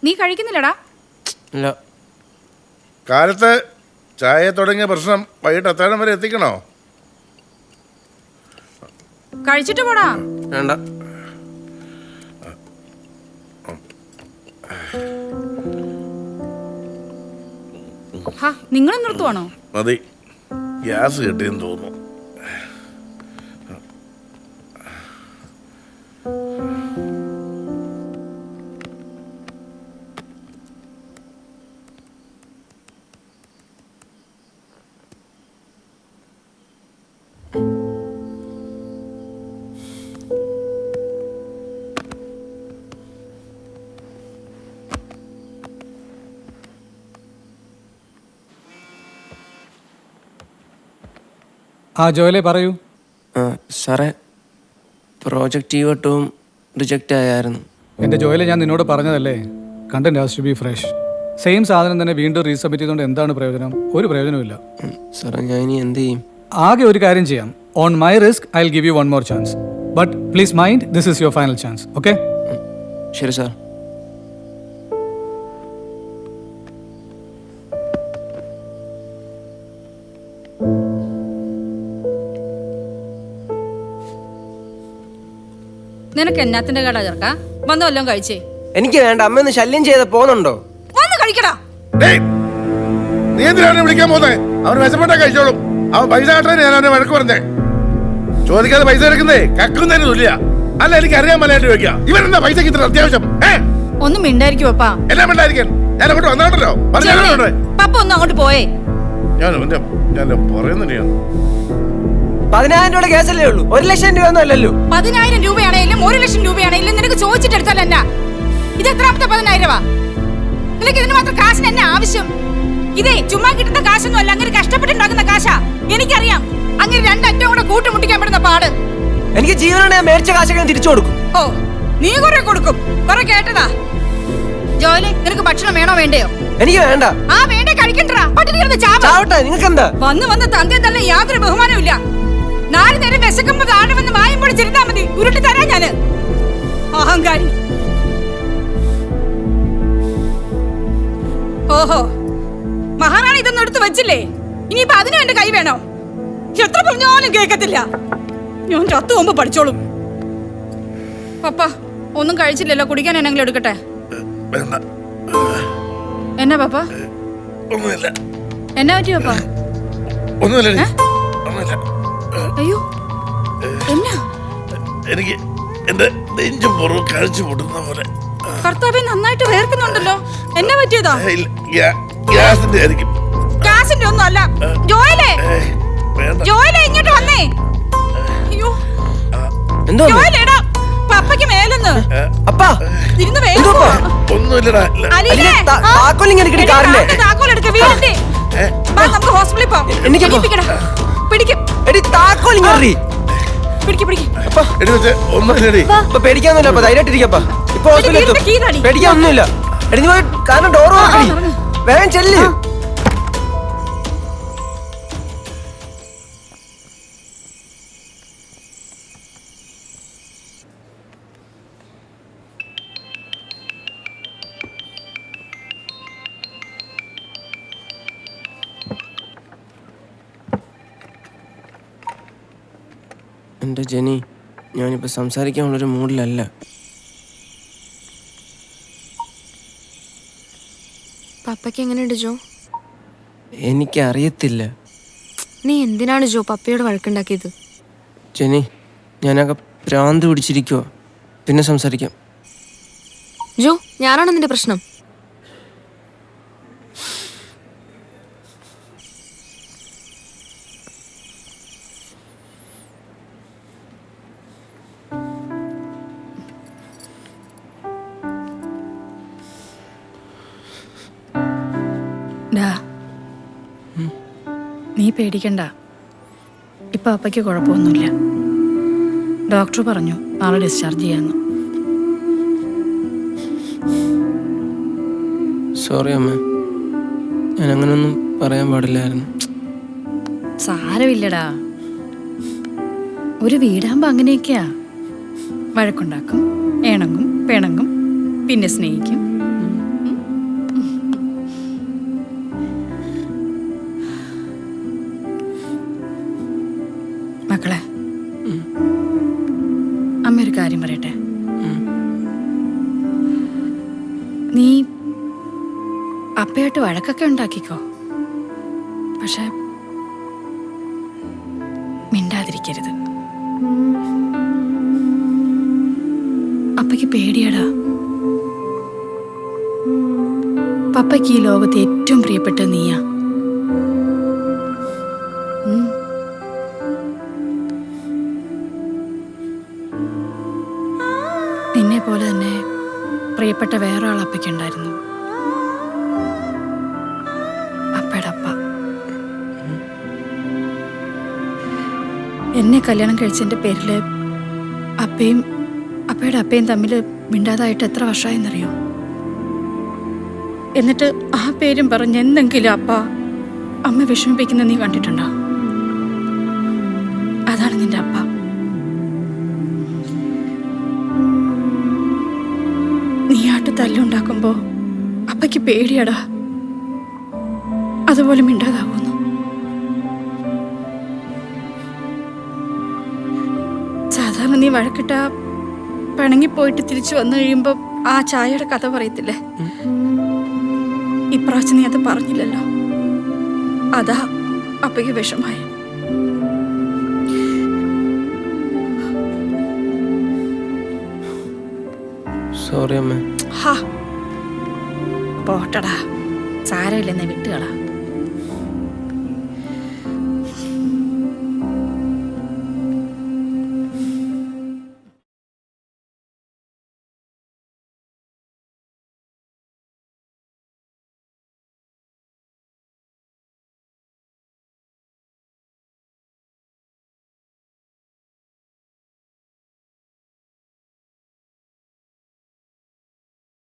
നീ കഴിക്കുന്നില്ലടാ? ഇല്ല. കാലത്ത് ചായ തുടങ്ങിയ പ്രശ്നം വൈകിട്ട് അത്താഴം വരെ എത്തിക്കണോ? കഴിച്ചിട്ട് പോടാ. വേണ്ട. നിങ്ങൾ നിർത്തുവാണോ? മതി, ഗ്യാസ് കിട്ടിയെന്ന് തോന്നുന്നു. ജോയിലെ പറയൂ. സാറേ, പ്രോജക്റ്റ് വട്ടവും റിജക്റ്റ് ആയായിരുന്നു. എൻ്റെ ജോയിലെ ഞാൻ നിന്നോട് പറഞ്ഞതല്ലേ, content has to be fresh. Same സാധനം തന്നെ വീണ്ടും റീസബ്മിറ്റ് ചെയ്തുകൊണ്ട് എന്താണ് പ്രയോജനം? ഒരു പ്രയോജനമില്ല. സാറേ, ഞാൻ ഇനി എന്ത് ചെയ്യും? ആകെ ഒരു കാര്യം ചെയ്യാം. On my risk I will give you one more chance. But please mind, this is your final chance. Okay? ശരി സാർ. നിനക്ക് എന്നാത്തിന്റെ കട ചേർക്ക? വന്നു വല്ലതും കഴിച്ചേ? എനിക്ക് വേണ്ട. അമ്മ ഒന്ന് ശല്യം ചെയ്ത് പോകുന്നുണ്ടോ? വന്ന് കഴിക്കടാ. നീ എന്തിനാണ് വിളിക്കാൻ പോകുന്നത്? അവൻ വിശപ്പെട്ട കഴിച്ചോളും. അവൻ പൈസ കട്ടാൻ ഞാൻ അവനെ വഴക്ക് പറഞ്ഞേ. ചോദിക്കാതെ പൈസ എടുക്കുന്നേ കക്കുന്നതിന് തുല്യ. അല്ല, എനിക്ക് അറിയാൻ മലയാട്ടി വെക്കാം. ഇവരെന്താ പൈസക്ക് ഇത്ര അത്യാവശ്യം? ഒന്നും മിണ്ടായിരിക്കും പപ്പാ. എല്ലാം മിണ്ടായിരിക്കാൻ. ഞാൻ അങ്ങോട്ട് വന്നോണ്ടല്ലോ. പപ്പ ഒന്ന് അങ്ങോട്ട് പോയേ. ഞാൻ പറയുന്നില്ല. 10,000 രൂപയുടെ കേസല്ലേ ഉള്ളൂ, 1,00,000 രൂപ ഒന്നും അല്ലല്ലോ. 10,000 രൂപയാണെങ്കിലും 1,00,000 രൂപയാണെങ്കിലും നിനക്ക് ചോദിച്ചിട്ട് എടുത്താലല്ല. ഇത് എത്രാമത്തെ 10,000 രൂപ? നിനക്ക് ഇതിന് മാത്രം കാശിന് എന്നെ ആവശ്യം? ഇതേ ചുമ്മാ കിട്ടുന്ന കാശൊന്നും അല്ല, അങ്ങനെ കഷ്ടപ്പെട്ടുണ്ടാക്കുന്ന കാശാ. എനിക്കറിയാം അങ്ങനെ രണ്ടറ്റവും കൂടെ കൂട്ടുമുട്ടിക്കാൻ പറ്റുന്ന പാട്. എനിക്ക് ജീവനാണ്, ഞാൻ മേടിച്ച കാശൊക്കെ തിരിച്ചു കൊടുക്കും. ഓ, നീ കുറെ കൊടുക്കും, കുറെ കേട്ടതാ. ജോലി, നിനക്ക് ഭക്ഷണം വേണോ വേണ്ടയോ? എനിക്ക് വേണ്ട. ആ വേണ്ട, കഴിക്കണ്ടാ. പട്ടിണി കിടന്ന് ചാവട്ടെ. നിങ്ങൾക്ക് എന്താ? വന്ന് തന്തേ തന്നെ യാതൊരു ബഹുമാനവും ഇല്ല. 4 നേരം വിശക്കുമ്പോ താഴെ വന്ന് വായും പൊളിച്ചിരുന്നാ മതി, ഉരുട്ടി തരാം ഞാന്. അഹങ്കാരി. ഓഹോ, മഹാറാണി ഇതൊന്നും എടുത്ത് വെച്ചില്ലേ? ഇനിയിപ്പോ അതിനും എന്റെ കൈ വേണോ? എത്ര പറഞ്ഞാലും കേക്കത്തില്ല. ഞാൻ ചത്തു പോകുമ്പോ പഠിച്ചോളും. പപ്പ ഒന്നും കഴിച്ചില്ലല്ലോ, കുടിക്കാൻ എന്നെങ്കിലും എടുക്കട്ടെ? എന്നാ പപ്പ? ഒന്നുമില്ല. എന്നാ പറ്റി പപ്പ? ഒന്നുമില്ല. അയ്യോ, എന്നാ? എനിക്ക് എന്റെ നെഞ്ചും പുറവും കഴിച്ചു പൊട്ടുന്ന പോലെ. കർത്താവേ, നന്നായിട്ട് വേർക്കുന്നുണ്ടല്ലോ. എന്നാ പറ്റിയതാ? ഗ്യാസിന്റെ ആയിരിക്കും. ഗ്യാസിന്റെ ഒന്നും അല്ല. ജോയിലേ, ജോയിലേ, ഇങ്ങോട്ട് വന്നേ. അയ്യോ, ജോയിലേടാ, പപ്പയ്ക്ക് മേലെന്ന്. ഇരുന്ന് വേഗം. ഒന്നുമില്ലടാ. താക്കോലെടുക്ക, വീടിന്റെ. നമുക്ക് ഹോസ്പിറ്റലിൽ പോവാം. പിടിക്കും. പേടിക്കാന്നൂല്ല, ധൈര്യമായിട്ടിരിക്കപ്പാ. ഇപ്പൊ ഹോസ്പിറ്റലിൽ പേടിക്കാനൊന്നുമില്ല. കാരണം ഡോർ വേഗം ചെല്ല്. എൻ്റെ ജെനി, ഞാനിപ്പോൾ സംസാരിക്കാനുള്ളൊരു മൂഡിലല്ല. പപ്പയ്ക്ക് എങ്ങനെയുണ്ട് ജോ? എനിക്കറിയത്തില്ല. നീ എന്തിനാണ് ജോ പപ്പയോട് വഴക്കുണ്ടാക്കിയത്? ജെനി, ഞാനൊക്കെ ഭ്രാന്ത് പിടിച്ചിരിക്കുവോ. പിന്നെ സംസാരിക്കാം. ജോ, ഞാനാണ് നിന്റെ പ്രശ്നം. നീ പേടിക്കണ്ട. ഇപ്പൊ അപ്പയ്ക്ക് കുഴപ്പമൊന്നുമില്ല. ഡോക്ടർ പറഞ്ഞു നാളെ ഡിസ്ചാർജ് ചെയ്യാന്ന്. സോറി അമ്മ, ഞാൻ അങ്ങനൊന്നും പറയാൻ പാടില്ലായിരുന്നു. സാരമില്ലടാ, ഒരു വീടാകുമ്പോ അങ്ങനെയൊക്കെയാ. വഴക്കുണ്ടാക്കും, ഇണങ്ങും, പിണങ്ങും, പിന്നെ സ്നേഹിക്കും. അമ്മ ഒരു കാര്യം പറയട്ടെ. നീ അപ്പയായിട്ട് വഴക്കൊക്കെ ഉണ്ടാക്കിക്കോ, പക്ഷെ മിണ്ടാതിരിക്കരുത്. അപ്പയ്ക്ക് പേടിയടാ. പപ്പയ്ക്ക് ഈ ലോകത്ത് ഏറ്റവും പ്രിയപ്പെട്ട നീയാ. നിന്നെ പോലെ തന്നെ പ്രിയപ്പെട്ട വേറെ ആൾ അപ്പയ്ക്കുണ്ടായിരുന്നു, അപ്പയുടെ അപ്പ. എന്നെ കല്യാണം കഴിച്ചതിൻ്റെ പേരിൽ അപ്പയുടെ അപ്പയും തമ്മിൽ മിണ്ടാതായിട്ട് എത്ര വർഷമായെന്നറിയോ? എന്നിട്ട് ആ പേരും പറഞ്ഞ് എന്തെങ്കിലും അമ്മ വിഷമിപ്പിക്കുന്ന നീ കണ്ടിട്ടുണ്ടോ? അതാണ് നിന്റെ അപ്പ. നീയാട്ട് തല്ലുണ്ടാക്കുമ്പോ അപ്പയ്ക്ക് പേടിയടാ, അതുപോലെ മിണ്ടാതാവുന്നു. സാധാരണ നീ വഴക്കിട്ട പിണങ്ങിപ്പോയിട്ട് തിരിച്ചു വന്നു കഴിയുമ്പോ ആ ചായയുടെ കഥ പറയത്തില്ലേ? ഇപ്രാവശ്യം നീ അത് പറഞ്ഞില്ലല്ലോ, അതാ അപ്പയ്ക്ക് വിഷമായ. സോറി അമ്മ. ഹാ പോട്ടടാ, സാരമില്ലെന്നേ വിട്ടുകളാ.